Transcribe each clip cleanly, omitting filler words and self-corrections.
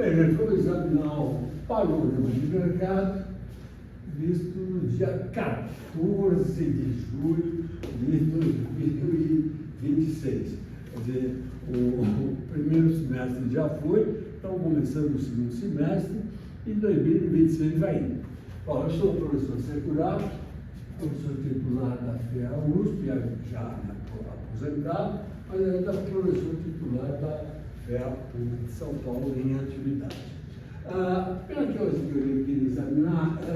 Bem, nós vamos examinar o panorama de mercado visto no dia 14 de julho de 2026. Quer dizer, o primeiro semestre já foi, estamos começando o segundo semestre e 2026 vai indo. Bom, eu sou o professor Securato, professor titular da FEA USP, já aposentado, mas ainda professor titular da FEA PUC de São Paulo em atividade. A primeira coisa que eu queria examinar é a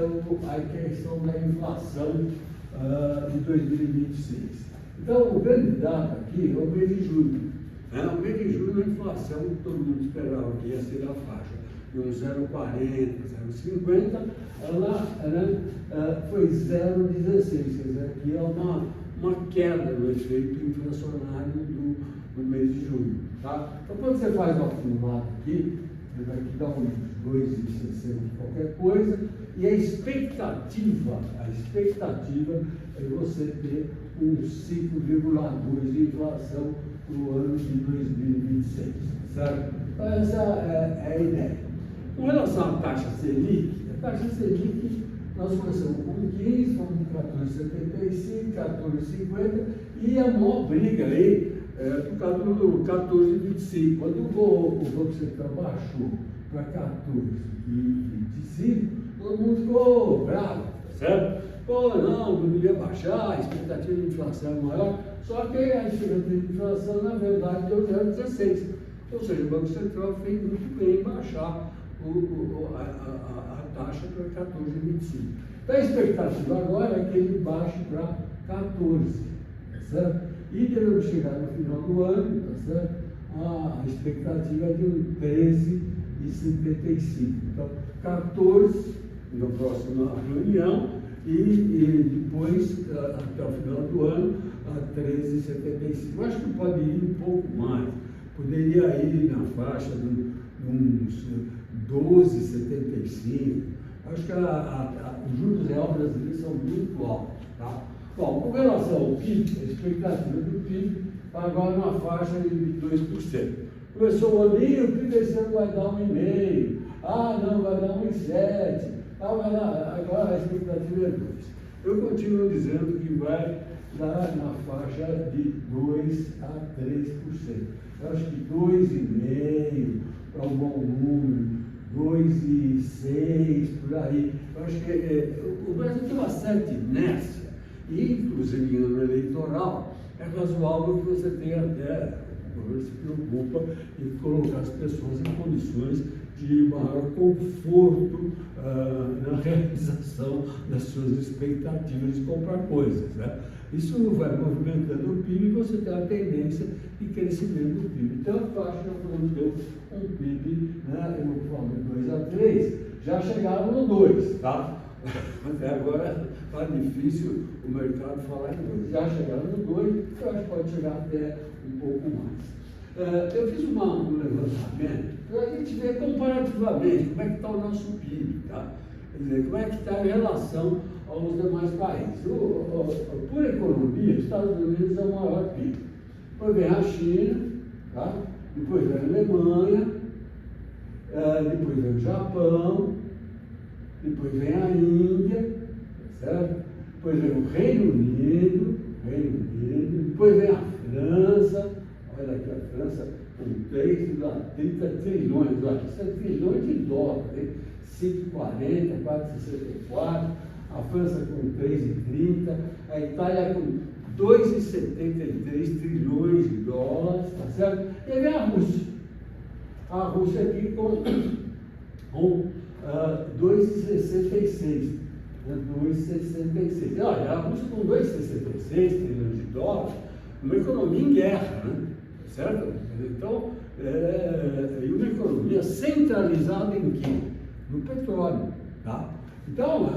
questão da inflação de 2026. Então, o grande dado aqui é o mês de junho. O mês de junho, a inflação, todo mundo esperava que ia ser a faixa de um 0,40, 0,50, ela foi 0,16, quer dizer, aqui é uma queda no efeito inflacionário do mês de junho. Tá? Então, quando você faz o acumulado aqui dá uns 2,60 qualquer coisa, e a expectativa é você ter um 5,2 de inflação para o ano de 2026, certo? Então, essa é a ideia. Com relação à taxa Selic, nós começamos com 15, fomos de 14,75, 14,50, e a maior briga aí por causa do 14,25. Quando o Banco Central baixou para 14,25, todo mundo ficou bravo, certo? Pô, não devia baixar, a expectativa de inflação é maior, só que a expectativa de inflação, na verdade, deu 0,16. Ou seja, o Banco Central fez muito bem em baixar a taxa para 14,25. Então, a expectativa agora é que ele baixe para 14, tá certo? E devemos chegar no final do ano, tá certo? A expectativa é de um 13,75. Então, 14 na próxima reunião e depois, até o final do ano, a 13,75. Eu acho que pode ir um pouco mais. Poderia ir na faixa de uns 12,75. Acho que os juros reais brasileiros são muito altos. Tá? Bom, com relação ao PIB, a expectativa do PIB está agora na faixa de 2%. Começou o ano, o PIB esse ano vai dar 1,5%. Não, vai dar 1,7%. Agora a expectativa é 2%. Eu continuo dizendo que vai dar na faixa de 2% a 3%. Eu acho que 2,5% é um bom número, 2,6% por aí. Eu acho que o Brasil tem uma certa inércia. E, inclusive, em ano eleitoral, é razoável que você tenha até, o governo se preocupa em colocar as pessoas em condições de maior conforto na realização das suas expectativas de comprar coisas. Né? Isso vai movimentando o PIB e você tem a tendência de crescimento do PIB. Então, eu acho que nós vamos ter um PIB, né, eu falo de 2 a 3, já chegaram no 2, tá? Até agora está difícil o mercado falar em 2. Já chegaram no 2, eu acho que pode chegar até um pouco mais. Eu fiz um levantamento para a gente ver comparativamente como é que está o nosso PIB, tá? Quer dizer, como é que está em relação aos demais países. Por economia, os Estados Unidos é o maior PIB. Depois vem a China, tá? Depois vem a Alemanha, depois vem o Japão, depois vem a Índia, certo? Depois vem o Reino Unido, depois vem a França, olha aqui a França com 3,30 trilhões, olha, isso é trilhões de dólares, hein? 5,40, 4,64, a França com 3,30, a Itália com 2,73 trilhões de dólares, tá certo? E aí vem a Rússia. A Rússia aqui com 2,66. 2,66. Olha, a Rússia com 2,66 trilhões de dólares, uma economia em guerra, né? Certo? Então, e uma economia centralizada em quê? No petróleo. Tá? Então,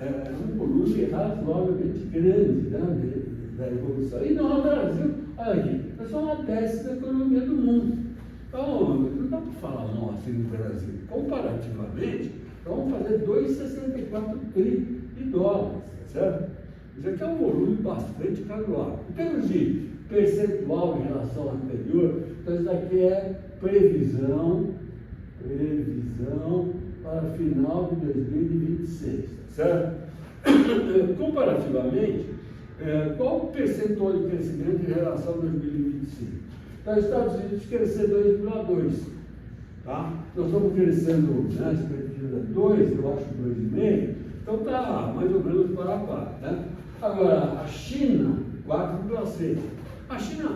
é um volume razoavelmente grande, né, da evolução. E no Brasil, olha aqui, nós somos a 10ª economia do mundo. Então, não dá para falar mal assim no Brasil. Comparativamente, vamos fazer 2,64 trilhões de dólares, certo? Isso aqui é um volume bastante razoável. Em termos de percentual em relação ao anterior, então isso daqui é previsão previsão para final de 2026, certo? Comparativamente, qual o percentual de crescimento em relação a 2025? Então, os Estados Unidos crescer 2,2%. Tá? Nós estamos crescendo, né, a expectativa 2, eu acho 2,5%, então está mais ou menos para a par. Né? Agora, a China, 4,6%. A China,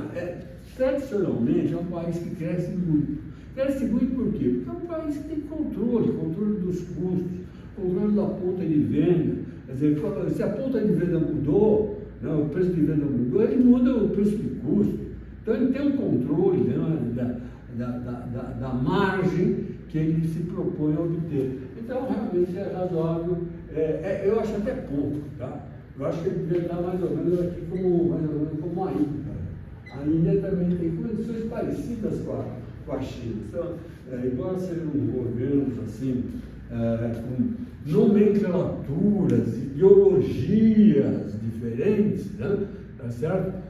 tradicionalmente, é um país que cresce muito. Cresce muito por quê? Porque é um país que tem controle dos custos, controle da ponta de venda. Quer dizer, se a ponta de venda mudou, né, o preço de venda mudou, ele muda o preço de custo. Então, ele tem um controle, né, da margem que ele se propõe a obter. Então, realmente é razoável, eu acho até pouco, tá? Eu acho que ele deve estar mais ou menos aqui como a Índia. A Índia também tem condições parecidas com a China. Então, embora sejam governos assim, com nomenclaturas, ideologias diferentes, né? Tá certo?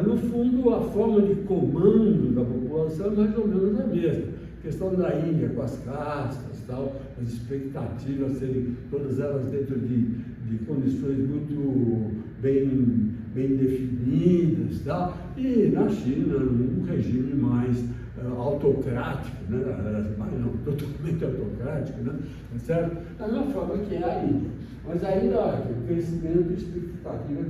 No fundo, a forma de comando da população é mais ou menos a mesma. A questão da Índia com as castas, tal, as expectativas serem todas elas dentro de condições muito bem definidas, tal. E na China, um regime mais autocrático, né? Mas não totalmente autocrático, né? Certo? Da mesma forma que é a Índia. Mas ainda há um crescimento de expectativa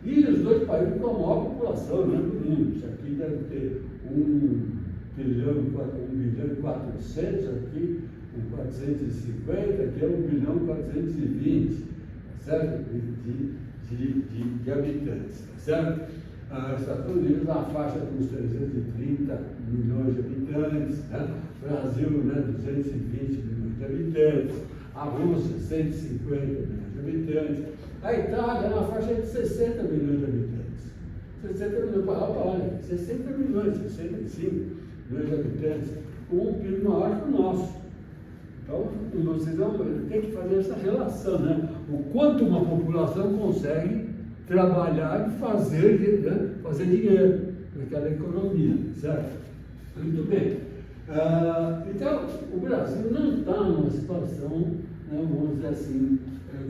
e os dois países com a maior população, né, do mundo. Isso aqui deve ter 1 bilhão e 400, aqui 450, aqui é 1 bilhão e 420, certo? De habitantes, certo? Estados Unidos na faixa dos 330 milhões de habitantes, né? Brasil, né, 220 milhões de habitantes, a Rússia, 150 milhões de habitantes, a Itália na faixa de 60 milhões de habitantes. 60 milhões, olha, 60 milhões, 65 milhões de habitantes, com um PIB maior que o nosso. Então, vocês vão ter que fazer essa relação, né? O quanto uma população consegue trabalhar e fazer dinheiro naquela economia, certo? Muito bem. Então, o Brasil não está numa situação, né, vamos dizer assim,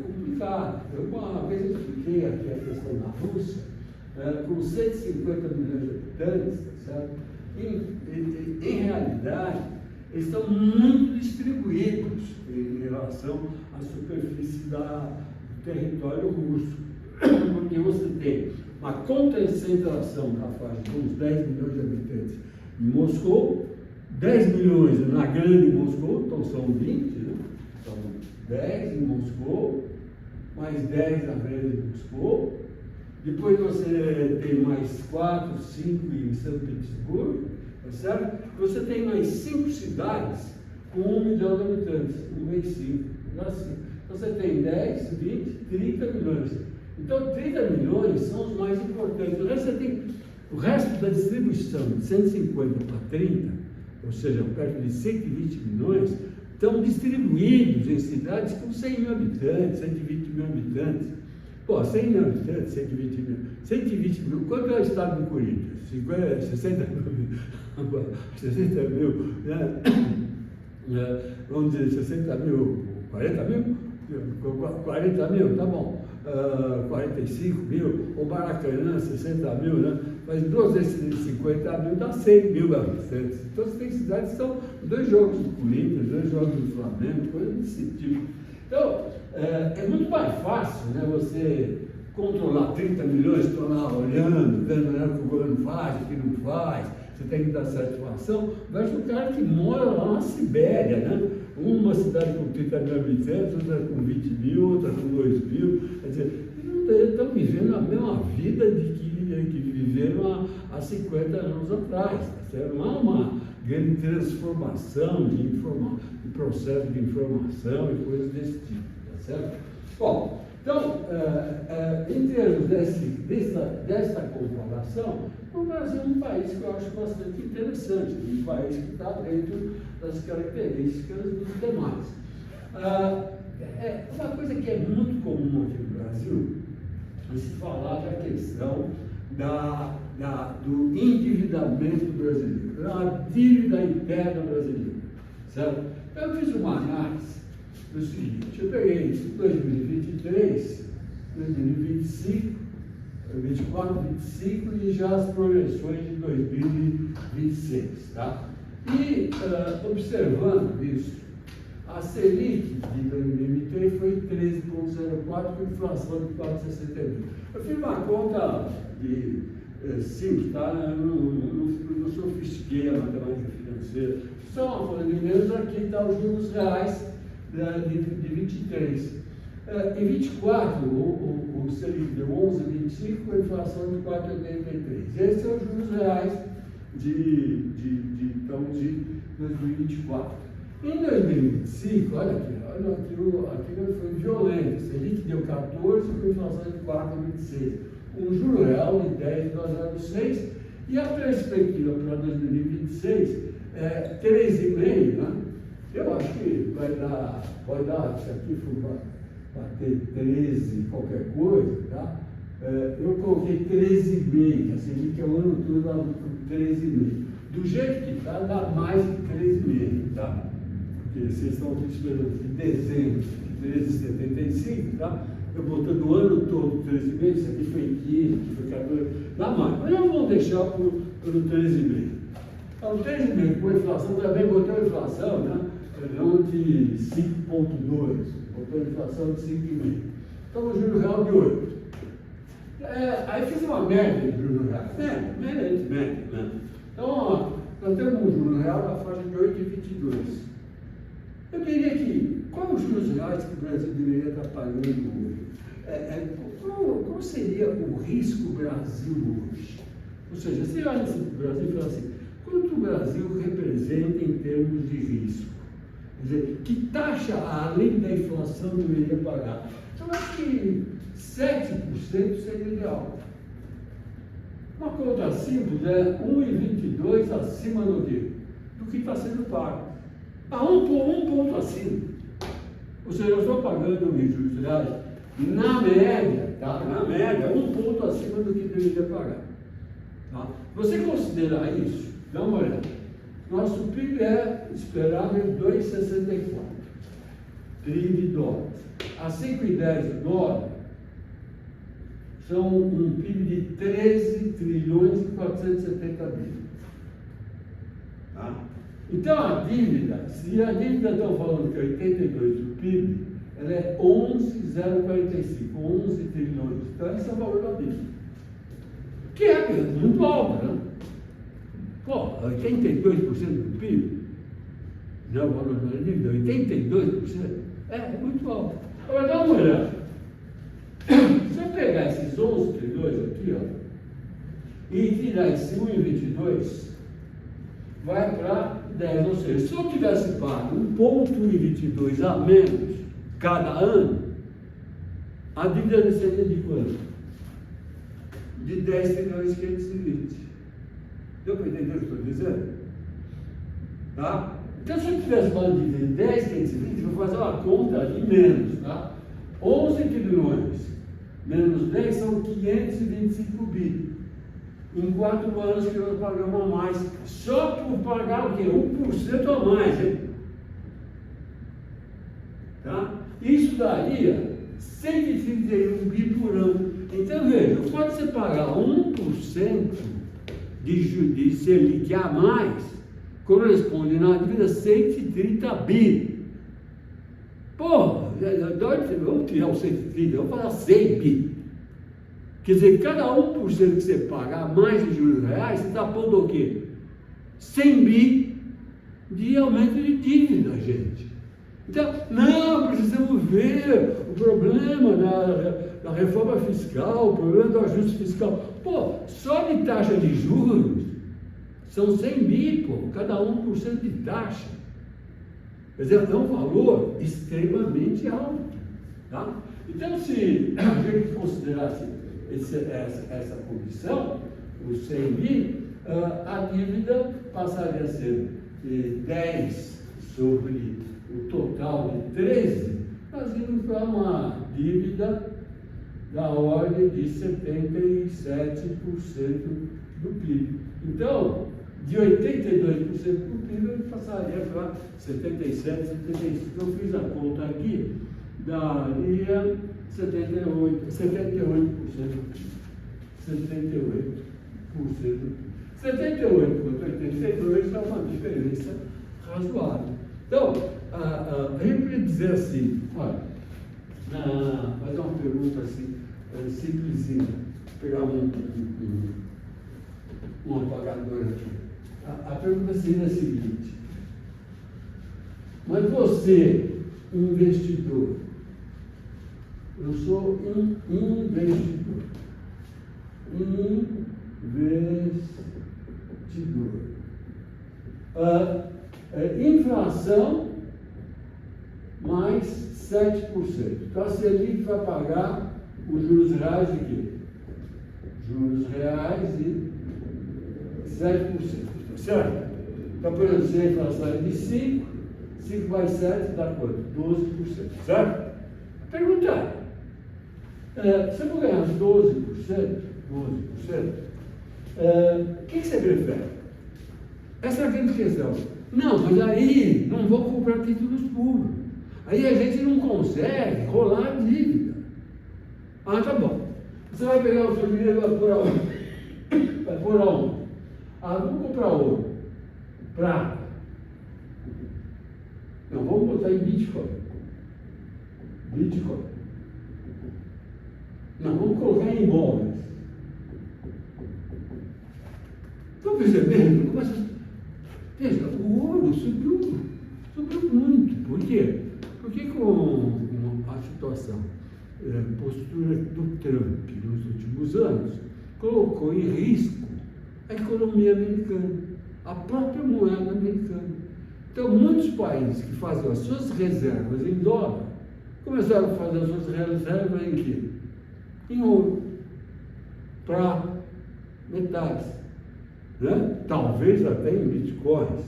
complicada. Eu uma vez expliquei aqui a questão da Rússia, com 150 milhões de habitantes, certo? Em realidade, eles estão muito distribuídos em relação à superfície do território russo. Porque você tem uma concentração da faixa de uns 10 milhões de habitantes em Moscou, 10 milhões na grande Moscou, então são 20, né? São 10 em Moscou, mais 10 na grande Moscou, depois você tem mais 4, 5 em São Petersburgo, tá certo? Você tem mais 5 cidades com 1 milhão de habitantes, 1 vezes 5, assim. Então você tem 10, 20, 30 milhões. Então, 30 milhões são os mais importantes. O resto da distribuição, de 150 para 30, ou seja, perto de 120 milhões, estão distribuídos em cidades com 100 mil habitantes, 120 mil habitantes. Pô, 100 mil habitantes, 120 mil. 120 mil, quanto é o estado do Corinthians? 50, 60 mil, 60 mil, né? Vamos dizer, 60 mil, 40 mil? 40 mil, tá bom. 45 mil, o Maracanã, 60 mil, né? Mas 2 desses 50 mil dá 100 mil habitantes. Então você tem cidades que são 2 jogos do Corinthians, 2 jogos do Flamengo, coisa desse tipo. Então, é muito mais fácil, né, você controlar 30 milhões, estão lá olhando, vendo, né, o que o governo faz, o que não faz, você tem que dar satisfação, versus o cara que mora lá na Sibéria, né? Uma cidade com 30 mil habitantes, outra com 20 mil, outra com 2 mil. Quer dizer, eles estão vivendo a mesma vida de que viveram há 50 anos atrás. Tá certo? Não há uma grande transformação de processo de informação e coisas desse tipo. Tá certo? Bom, então, em termos desta comparação, o Brasil é um país que eu acho bastante interessante, um país que está dentro das características dos demais. Uma coisa que é muito comum aqui no Brasil é se falar da questão do endividamento brasileiro, da dívida interna brasileira. certo? Então, eu fiz uma análise do seguinte: eu peguei 2023, 2025, 24, 25 e já as projeções de 2026, tá? E, observando isso, a Selic de 2023 foi 13,04, com inflação de 4,62. Eu fiz uma conta de simples, tá? Eu não sofistiquei a matemática financeira. Só uma coisa de menos, aqui está os juros reais de 23. Em 24, o Selic deu 11,25, com a inflação de 4,83. Esses são os juros reais de 2024. Em 2025, olha aqui, aquilo foi violento. O Selic deu 14, com a inflação de 4,26. Um juro real de 10,06. E a perspectiva para 2026 é 13,5, né? Eu acho que vai dar, se aqui for bater 13, qualquer coisa, tá? Eu coloquei 13,5, a Selic é o ano todo dá 13,5. Do jeito que está, dá mais de 13,5, tá? Porque vocês estão esperando de dezembro de 13,75, tá? Eu botando o ano todo 13,5, isso aqui foi 15, foi 14, dá mais. Mas não vamos deixar pelo 13,5. Então, 13,5 com a inflação, também botou a inflação, né? Não de 5,2, botou a inflação de 5,5. Então, o juro real de 8. Aí fiz uma média de juro real. Média. Então, ó, nós temos um juro real na faixa de 8,22. Eu queria que, quais os juros reais que o Brasil deveria estar pagando hoje? Qual seria o risco Brasil hoje? Ou seja, você olha para o Brasil e fala assim, quanto o Brasil representa em termos de risco? Quer dizer, que taxa além da inflação deveria pagar? Eu acho que 7% seria ideal. Uma conta simples é 1,22 acima do que está sendo pago. Um ponto acima. Ou seja, eu estou pagando em juros reais, na média, tá? Na média, 1 ponto acima do que deveria pagar. Tá? Você considerar isso, dá uma olhada. Nosso PIB é esperado em 2,64 trilhões de dólares. A 5,10 dólares são um PIB de 13 trilhões e 470 bilhões. Tá? Então a dívida, se a dívida estão falando que é 82 do PIB, ela é 11,045, 11 trilhões. Então esse é o valor da dívida. Que é muito alto, né? Pô, 82% do PIB, não é o valor da dívida, 82%, é muito alto. Agora dá uma olhada. Se eu pegar esses 11 trilhões aqui, ó, e tirar esse 1,22, vai para 10. Ou seja, se eu tivesse pago 1,22 a menos cada ano, a dívida seria de quanto? De 10 trilhões e 520. Deu para entender o que eu estou dizendo? Tá? Então, se eu tivesse uma dívida de 10, 520, eu vou fazer uma conta de menos, tá? 11 trilhões menos 10 são 525 bi. Em 4 anos que nós pagamos a mais, só por pagar o quê? 1% a mais, hein? Tá? Isso daria 131 bi por ano. Então, veja, quando você pagar 1% de Selic a mais, corresponde na dívida 130 bi. Pô, vamos tirar o 130, vamos falar 100 bi. Quer dizer, cada 1% que você paga a mais de juros reais, você está pondo o quê? 100 bi de aumento de dívida, gente. Então, não, precisamos ver o problema da reforma fiscal, o problema do ajuste fiscal. Pô, só de taxa de juros são 100 bi, pô, cada 1% de taxa. Quer dizer, é um valor extremamente alto. Tá? Então, se a gente considerasse essa condição, os 100 bi, a dívida passaria a ser 10 sobre o total de 13, nós íamos para uma dívida da ordem de 77% do PIB. Então, de 82% para o PIB, ele passaria para 77%, 75%. Eu fiz a conta aqui, daria 78%. 78%. 78 contra 82 é uma diferença razoável. Então, a gente podia dizer assim, olha, fazer uma pergunta assim, simplesinha, pegar um apagador aqui. A pergunta seria a seguinte: mas você, investidor, eu sou um investidor. Inflação mais 7%. Então a Selic vai pagar os juros reais de quê? Juros reais de 7%. Certo? Então, por exemplo, se a inflação é de 5, 5 mais 7 dá quanto? 12%. Certo? Perguntar. Se eu vou ganhar 12%, o que você prefere? Essa é a grande questão. Não, mas aí não vou comprar títulos públicos. Aí a gente não consegue rolar a dívida. Ah, tá bom. Você vai pegar o seu dinheiro e vai pôr aonde? Vai pôr aonde? Ah, vamos comprar ouro. Prata. Não, vamos botar em Bitcoin. Bitcoin. Não, vamos colocar em imóveis. Estão percebendo? Mas, veja, o ouro subiu muito. Por quê? Porque com a situação, postura do Trump nos últimos anos, colocou em risco a economia americana, a própria moeda americana. Então, muitos países que fazem as suas reservas em dólar, começaram a fazer as suas reservas em quê? Em ouro, prata, metais, né? Talvez até em bitcoins,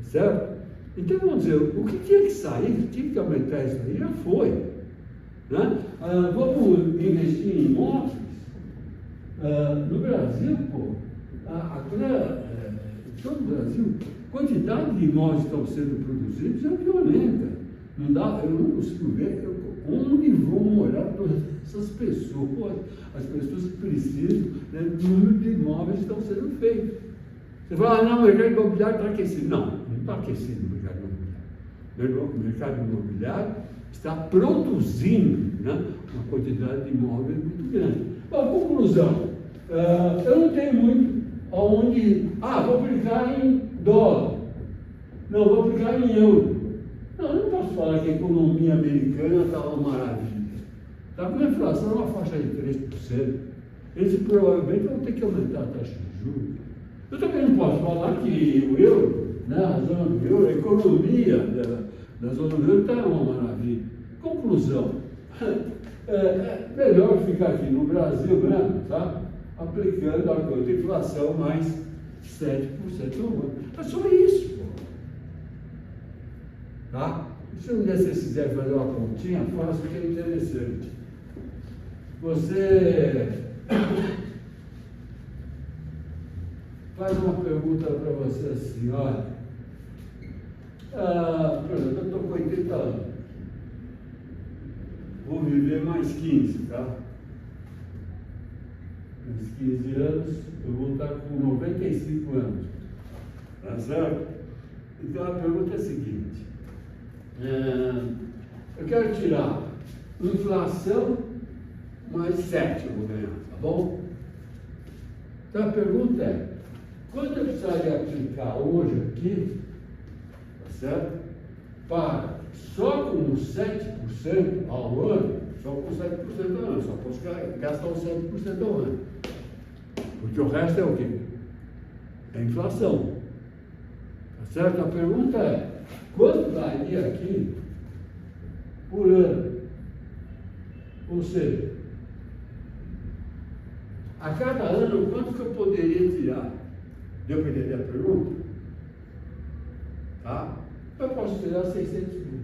certo? Então, vamos dizer, o que tinha que sair, tinha que aumentar isso aí, já foi. Né? Vamos investir em imóveis? No Brasil, todo o Brasil, a quantidade de imóveis que estão sendo produzidos é violenta. Não dá, eu não consigo ver onde vão morar todas essas pessoas, as pessoas que precisam, né, do número de imóveis que estão sendo feitos. Você fala, não, o mercado imobiliário está aquecido. Não está aquecido o mercado imobiliário. O mercado imobiliário está produzindo, né, uma quantidade de imóveis muito grande. Bom, conclusão, eu não tenho muito aonde, vou aplicar em dólar, não, vou aplicar em euro. Não, eu não posso falar que a economia americana está uma maravilha. Está com uma inflação na faixa de 3%. Eles provavelmente vão ter que aumentar a taxa de juros. Eu também não posso falar que o euro, né, a zona do euro, a economia da zona do euro está uma maravilha. Conclusão, é melhor ficar aqui no Brasil mesmo, tá? Aplicando a coisa de inflação mais 7% ao ano. É só isso, pô. Tá? Se um dia vocês quiserem fazer uma continha, faça, que é interessante. Você faz uma pergunta para você assim, olha, por exemplo, eu estou com 80 anos, vou viver mais 15, tá? Mais 15 anos, eu vou estar com 95 anos, tá certo? Então a pergunta é a seguinte, eu quero tirar inflação mais 7, eu vou ganhar, tá bom? Então a pergunta é, quanto eu precisaria aplicar hoje aqui, tá certo? Para só com 7% ao ano, só com 7% ao ano, só posso gastar os 7% ao ano. Porque o resto é o quê? É inflação. Tá certo? A pergunta é, quanto daria aqui por ano? Ou seja, a cada ano, quanto que eu poderia tirar? Deu para entender a pergunta? Tá? Eu posso tirar 600 mil.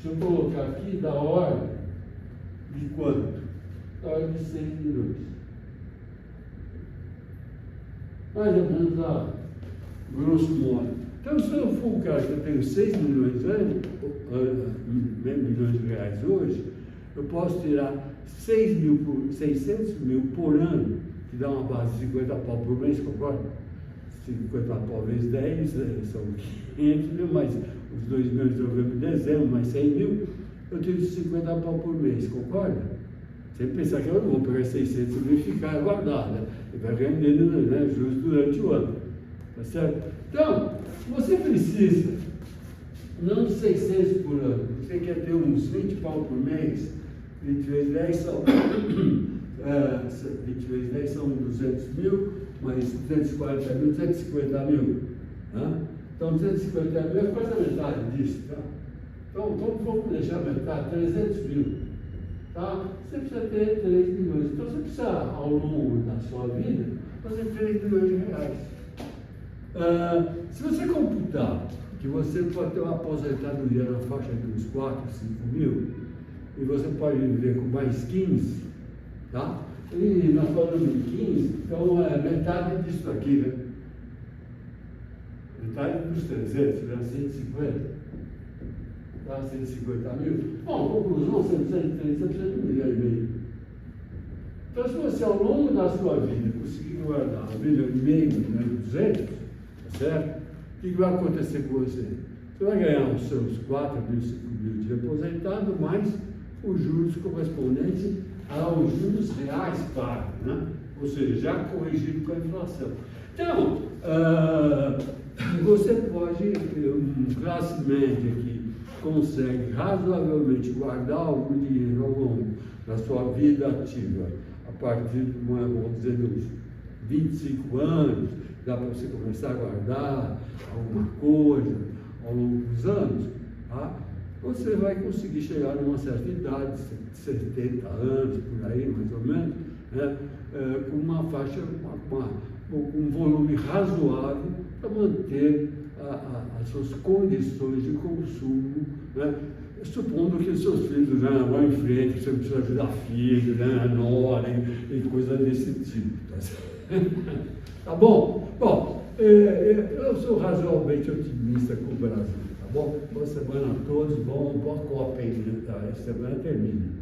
Se eu colocar aqui, da ordem de quanto? Da ordem de 100 milhões. mais ou menos a grosso modo. Então, se eu for um cara que eu tenho 6 milhões milhões de reais hoje, eu posso tirar 600 mil por ano, que dá uma base de 50 pau por mês, concorda? 50 pau vezes 10, são 500 mil, mais os 2 milhões de novembro e dezembro, mais 100 mil, eu tiro 50 pau por mês, concorda? Sem pensar que eu não vou pegar 600 mil e ficar guardado, né? E vai rendendo, né, juros durante o ano, tá certo? Então, você precisa, não de 600 por ano, você quer ter uns 20 pau por mês, 20 vezes 10 são 20 vezes 10 são 200 mil, mais 240 mil, 250 mil. Né? Então, 250 mil é quase a metade disso. Tá? Então, vamos deixar a metade, 300 mil. Tá? Você precisa ter 3 milhões. Então, você precisa, ao longo da sua vida, fazer 3 milhões de reais. Se você computar que você pode ter uma aposentadoria na faixa de uns 4, 5 mil, e você pode viver com mais 15, tá? E nós falamos de 15, então é metade disso aqui, né? Metade dos 300, né? 150. Tá? 150 mil. Bom, conclusão, você precisa de 1 milhão e meio. Então, se você ao longo da sua vida conseguir guardar 1 milhão e meio, 1 milhão e 200, tá certo? O que vai acontecer com você? Você vai ganhar os seus 4 mil, 5 mil de aposentado, mais os juros correspondentes aos juros reais pagos, né? Ou seja, já corrigido com a inflação. Então, você pode, classe média que consegue razoavelmente guardar algum dinheiro ao longo da sua vida ativa, a partir de, vamos dizer, dos 25 anos, dá para você começar a guardar alguma coisa ao longo dos anos, tá? Você vai conseguir chegar a uma certa idade, 70 anos, por aí, mais ou menos, né? Com uma faixa, um volume razoável para manter as suas condições de consumo, né? Supondo que os seus filhos, né, vão em frente, que você não precisa ajudar filho, né, nora e coisa desse tipo. Tá bom? Bom, eu sou razoavelmente otimista com o Brasil, tá bom? Boa semana a todos, boa Copa aí, tá? Essa semana termina.